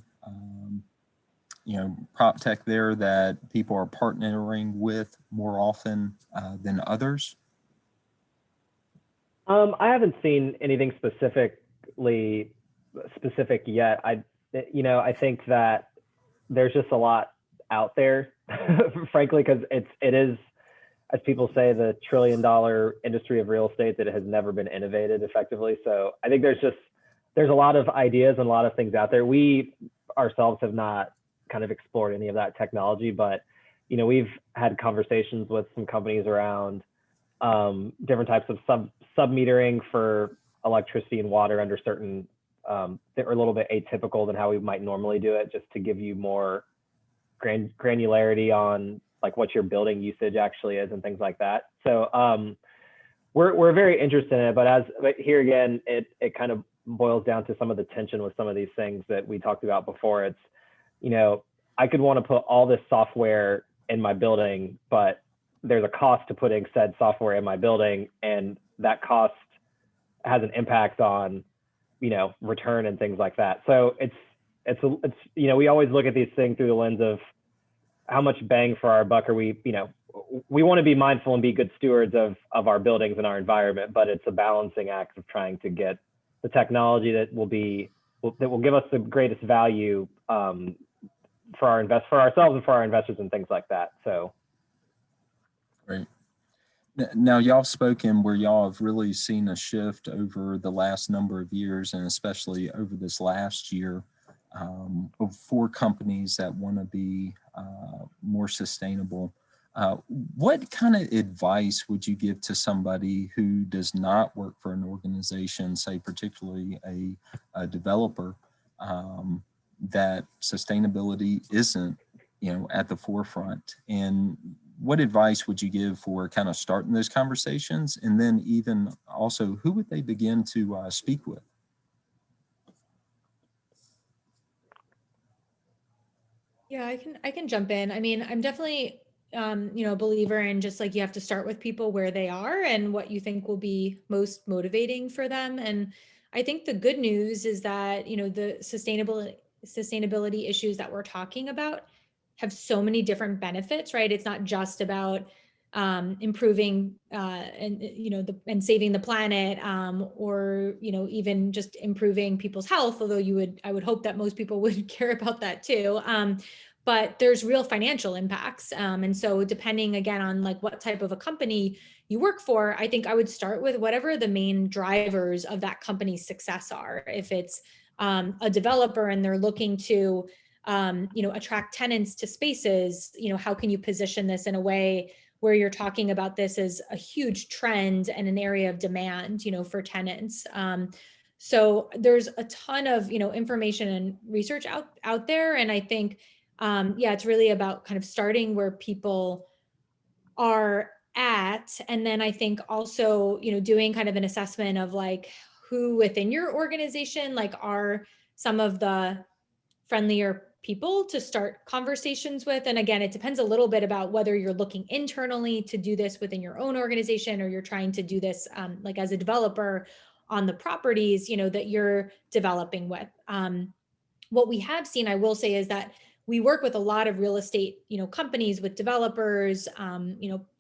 prop tech there that people are partnering with more often than others? I haven't seen anything specific yet. I think that there's just a lot out there, frankly, because it is, as people say, the $1 trillion industry of real estate that has never been innovated effectively. So I think there's a lot of ideas and a lot of things out there. We ourselves have not kind of explored any of that technology, but we've had conversations with some companies around different types of sub-metering for electricity and water under certain that are a little bit atypical than how we might normally do it, just to give you more granularity on like what your building usage actually is and things like that. So we're very interested in it, but here again, it kind of boils down to some of the tension with some of these things that we talked about before. It's, I could want to put all this software in my building, but there's a cost to putting said software in my building, and that cost has an impact on, return and things like that. So it's we always look at these things through the lens of how much bang for our buck are we, we want to be mindful and be good stewards of our buildings and our environment, but it's a balancing act of trying to get the technology that will give us the greatest value for ourselves and for our investors and things like that. So. Great. Now, y'all have spoken where y'all have really seen a shift over the last number of years, and especially over this last year, for companies that want to be more sustainable. What kind of advice would you give to somebody who does not work for an organization, say particularly a developer, that sustainability isn't, at the forefront? And what advice would you give for kind of starting those conversations? And then even also, who would they begin to speak with? Yeah, I can jump in. I mean, I'm definitely a believer in just like you have to start with people where they are and what you think will be most motivating for them. And I think the good news is that, the sustainability issues that we're talking about have so many different benefits, right? It's not just about improving and saving the planet, or even just improving people's health. Although I would hope that most people would care about that too. But there's real financial impacts, and so depending again on like what type of a company you work for, I think I would start with whatever the main drivers of that company's success are. If it's a developer and they're looking to attract tenants to spaces, how can you position this in a way where you're talking about this as a huge trend and an area of demand, for tenants. So there's a ton of, information and research out there. And I think, it's really about kind of starting where people are at. And then I think also, doing kind of an assessment of like who within your organization, like are some of the friendlier people to start conversations with. And again, it depends a little bit about whether you're looking internally to do this within your own organization, or you're trying to do this like as a developer on the properties, that you're developing with. What we have seen, I will say, is that we work with a lot of real estate, companies, with developers,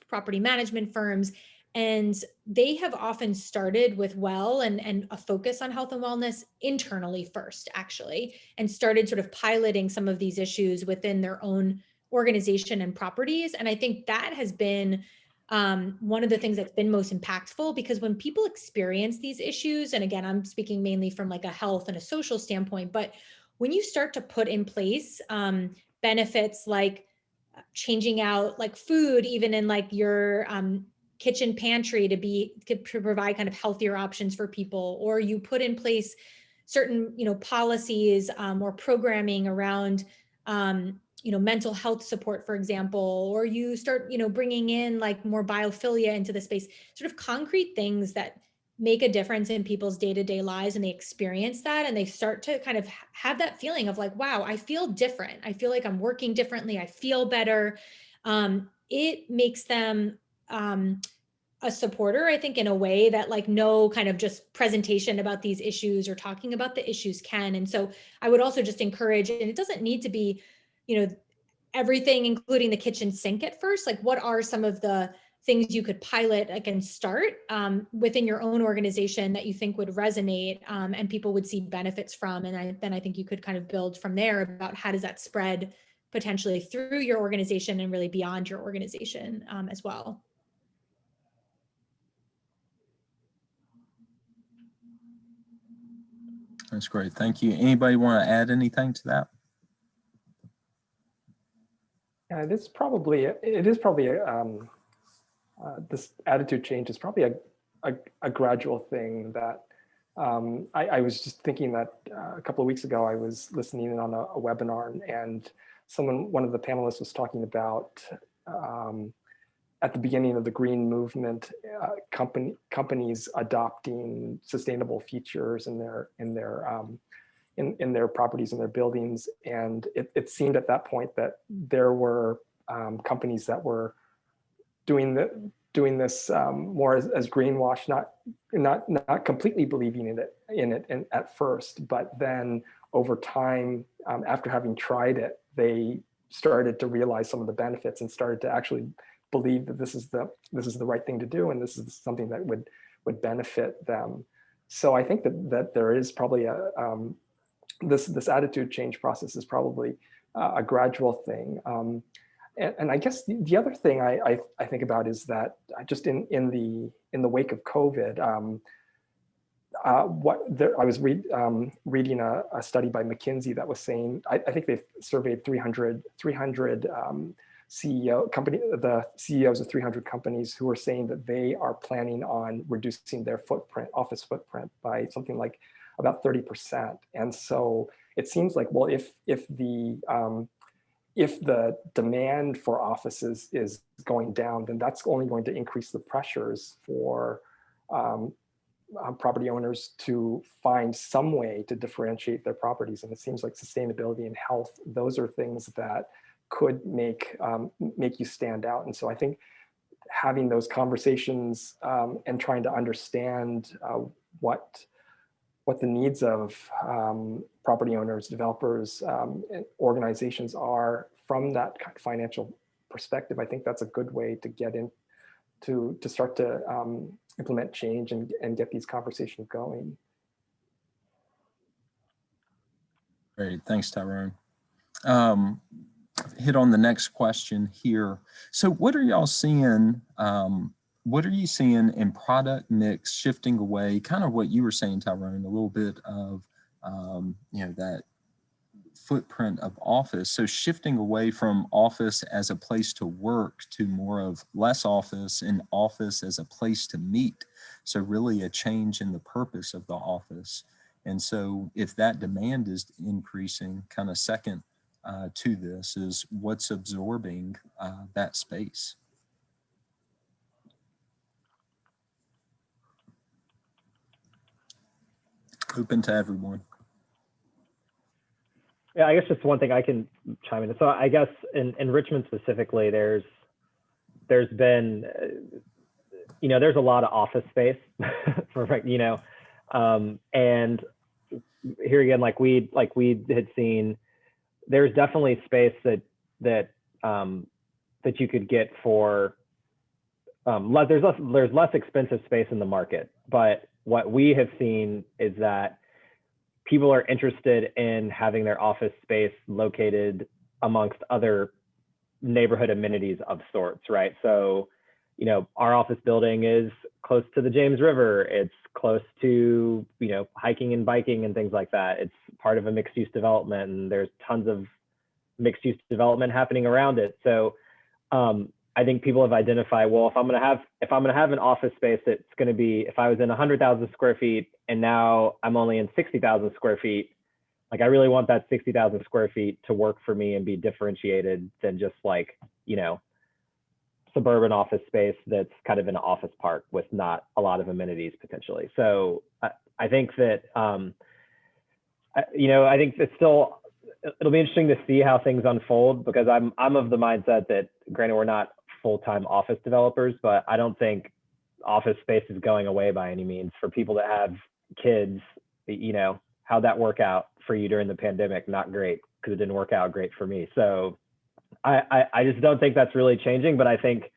property management firms, and they have often started with and a focus on health and wellness internally first, actually, and started sort of piloting some of these issues within their own organization and properties. And I think that has been one of the things that's been most impactful, because when people experience these issues, and again, I'm speaking mainly from like a health and a social standpoint, but when you start to put in place benefits like changing out like food, even in like your kitchen pantry to provide kind of healthier options for people, or you put in place certain policies or programming around mental health support, for example, or you start bringing in like more biophilia into the space, sort of concrete things that make a difference in people's day-to-day lives, and they experience that, and they start to kind of have that feeling of like, wow, I feel different, I feel like I'm working differently, I feel better. It makes them a supporter, I think, in a way that like no kind of just presentation about these issues or talking about the issues can. And so I would also just encourage, and it doesn't need to be everything, including the kitchen sink at first. Like, what are some of the things you could pilot, like, and start within your own organization that you think would resonate and people would see benefits from? And then I think you could kind of build from there about how does that spread potentially through your organization and really beyond your organization as well. That's great. Thank you. Anybody want to add anything to that? It is probably this attitude change is probably a gradual thing that I was just thinking that a couple of weeks ago, I was listening in on a webinar, and one of the panelists was talking about at the beginning of the green movement, companies adopting sustainable features in their properties and their buildings. And it seemed at that point that there were companies that were doing this more as greenwash, not completely believing in it at first, but then over time, after having tried it, they started to realize some of the benefits and started to actually believe that this is the right thing to do, and this is something that would benefit them. So I think that there is probably this attitude change process is probably a gradual thing. And I guess the other thing I think about is that just in the wake of COVID, I was reading a study by McKinsey that was saying, I think they've surveyed 300 the CEOs of 300 companies who are saying that they are planning on reducing their office footprint by something like about 30%. And so it seems like, well, if the demand for offices is going down, then that's only going to increase the pressures for property owners to find some way to differentiate their properties. And it seems like sustainability and health, those are things that could make you stand out. And so I think having those conversations and trying to understand what the needs of property owners, developers, and organizations are from that kind of financial perspective, I think that's a good way to get in to start to implement change and get these conversations going. Great, thanks, Tyrone. Hit on the next question here. So what are y'all seeing? What are you seeing in product mix shifting away, kind of what you were saying, Tyrone, a little bit of, that footprint of office. So shifting away from office as a place to work to more of less office and office as a place to meet. So really a change in the purpose of the office. And so if that demand is increasing, kind of second to this is what's absorbing that space. Open to everyone. Yeah, I guess just one thing I can chime in. So I guess in Richmond specifically, there's been, there's a lot of office space for, and here again, like we had seen, there's definitely space that you could get for there's less expensive space in the market. But what we have seen is that people are interested in having their office space located amongst other neighborhood amenities of sorts, right? So, our office building is close to the James River. It's close to, hiking and biking and things like that. It's part of a mixed use development, and there's tons of mixed use development happening around it. So I think people have identified, well, if I'm going to have an office space that's going to be, if I was in 100,000 square feet and now I'm only in 60,000 square feet, like I really want that 60,000 square feet to work for me and be differentiated than just like, suburban office space that's kind of in an office park with not a lot of amenities potentially. So I think that, I think it's still, it'll be interesting to see how things unfold, because I'm of the mindset that, granted, we're not full-time office developers, but I don't think office space is going away by any means. For people that have kids, how'd that work out for you during the pandemic? Not great, because it didn't work out great for me. So I just don't think that's really changing, but I think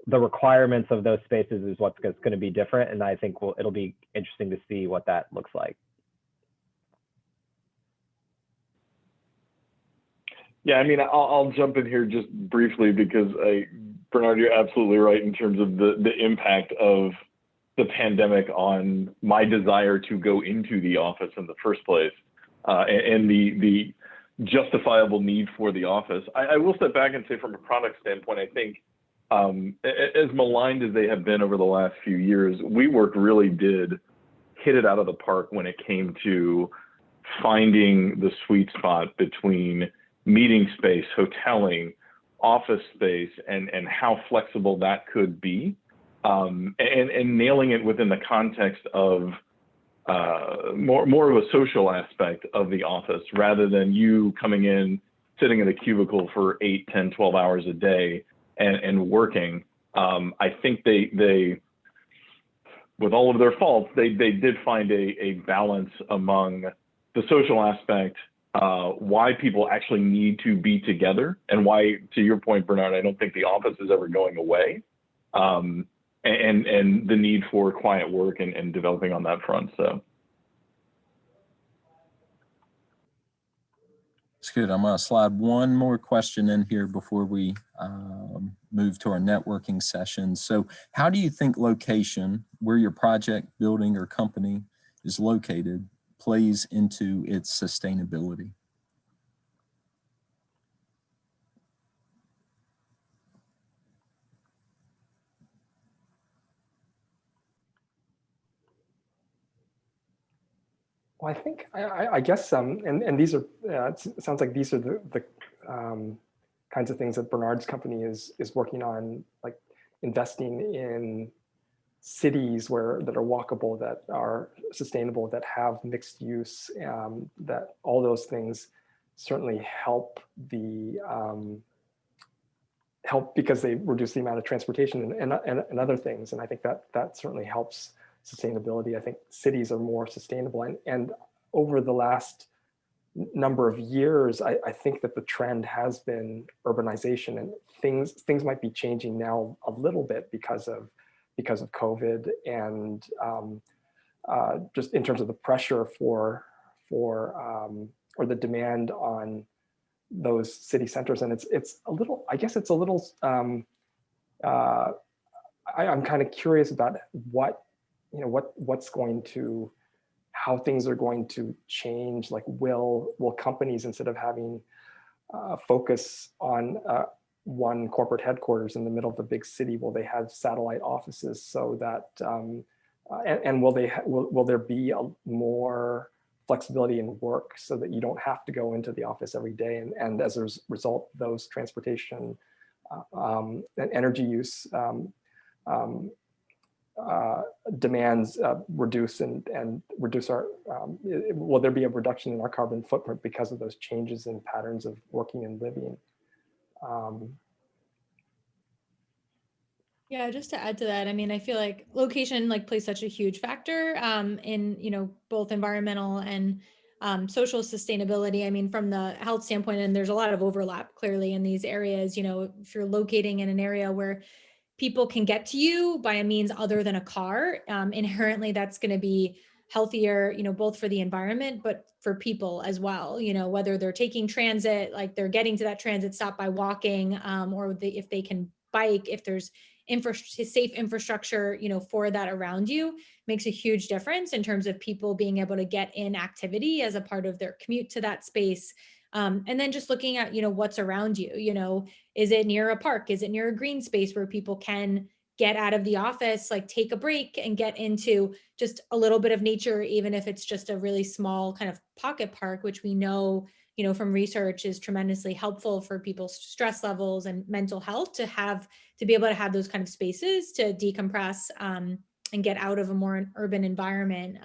the requirements of those spaces is what's going to be different. And I think it'll be interesting to see what that looks like. Yeah, I mean, I'll jump in here just briefly because Bernard, you're absolutely right in terms of the impact of the pandemic on my desire to go into the office in the first place, and the justifiable need for the office. I will step back and say, from a product standpoint, I think as maligned as they have been over the last few years, WeWork really did hit it out of the park when it came to finding the sweet spot between meeting space, hoteling, office space, and how flexible that could be, and nailing it within the context of more of a social aspect of the office, rather than you coming in, sitting in a cubicle for 8, 10, 12 hours a day and working. I think they, with all of their faults, they did find a balance among the social aspect, why people actually need to be together, and why, to your point, Bernard, I don't think the office is ever going away, and the need for quiet work and developing on that front. So it's good. I'm going to slide one more question in here before we move to our networking session. So how do you think location, where your project, building, or company is located, plays into its sustainability? Well, I think I guess and these are it sounds like these are the kinds of things that Bernard's company is working on, like investing in cities that are walkable, that are sustainable, that have mixed use. That all those things certainly help because they reduce the amount of transportation and other things. And I think that certainly helps sustainability. I think cities are more sustainable, and over the last number of years, I think that the trend has been urbanization, and things might be changing now a little bit because of COVID, and just in terms of the pressure for or the demand on those city centers. And it's a little, I guess it's a little, I'm kind of curious about how things are going to change. Like, will companies, instead of having focus on one corporate headquarters in the middle of the big city, will they have satellite offices, so that and will there be more flexibility in work, so that you don't have to go into the office every day, and as a result, those transportation and energy use demands reduce and reduce our, will there be a reduction in our carbon footprint because of those changes in patterns of working and living? Yeah, just to add to that, I mean, I feel like location like plays such a huge factor in, you know, both environmental and social sustainability. I mean, from the health standpoint, and there's a lot of overlap clearly in these areas, you know, if you're locating in an area where people can get to you by a means other than a car, inherently that's going to be healthier, you know, both for the environment, but for people as well, you know, whether they're taking transit, like they're getting to that transit stop by walking, or if they can bike, if there's safe infrastructure, you know, for that around you, makes a huge difference in terms of people being able to get in activity as a part of their commute to that space. And then just looking at, you know, what's around you, you know, is it near a park? Is it near a green space where people can get out of the office, like take a break and get into just a little bit of nature, even if it's just a really small kind of pocket park, which we know, you know, from research is tremendously helpful for people's stress levels and mental health to be able to have those kind of spaces to decompress and get out of a more urban environment.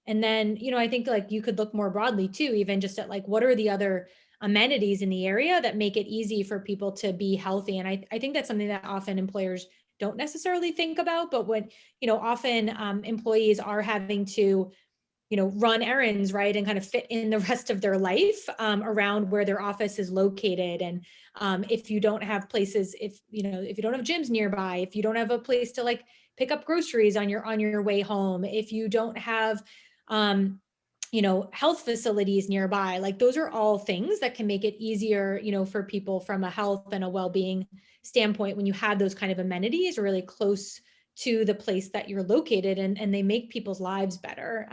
And then, you know, I think like you could look more broadly too, even just at like, what are the other amenities in the area that make it easy for people to be healthy? And I think that's something that often employers don't necessarily think about, but when, you know, often employees are having to, you know, run errands, right, and kind of fit in the rest of their life around where their office is located. And if you don't have places, if you know, if you don't have gyms nearby, if you don't have a place to like pick up groceries on your way home, if you don't have you know, health facilities nearby, like those are all things that can make it easier, you know, for people from a health and a well-being standpoint when you have those kind of amenities really close to the place that you're located, and they make people's lives better.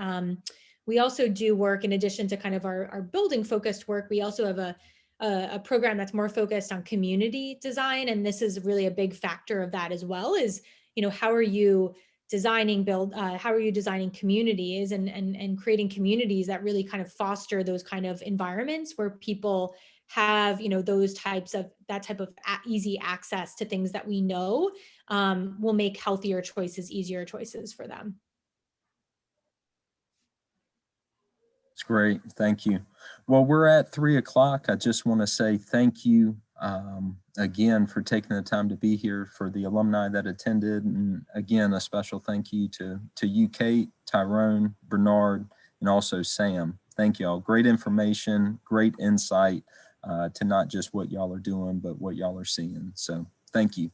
We also do work in addition to kind of our building focused work. We also have a program that's more focused on community design. And this is really a big factor of that as well, is, you know, how are you how are you designing communities and creating communities that really kind of foster those kind of environments where people have, you know, that type of easy access to things that we know will make healthier choices, easier choices for them. It's great. Thank you. Well, we're at 3 o'clock. I just want to say thank you again for taking the time to be here, for the alumni that attended. And again, a special thank you to you, Kate, Tyrone, Bernard, and also Sam. Thank you all. Great information, great insight to not just what y'all are doing, but what y'all are seeing. So thank you.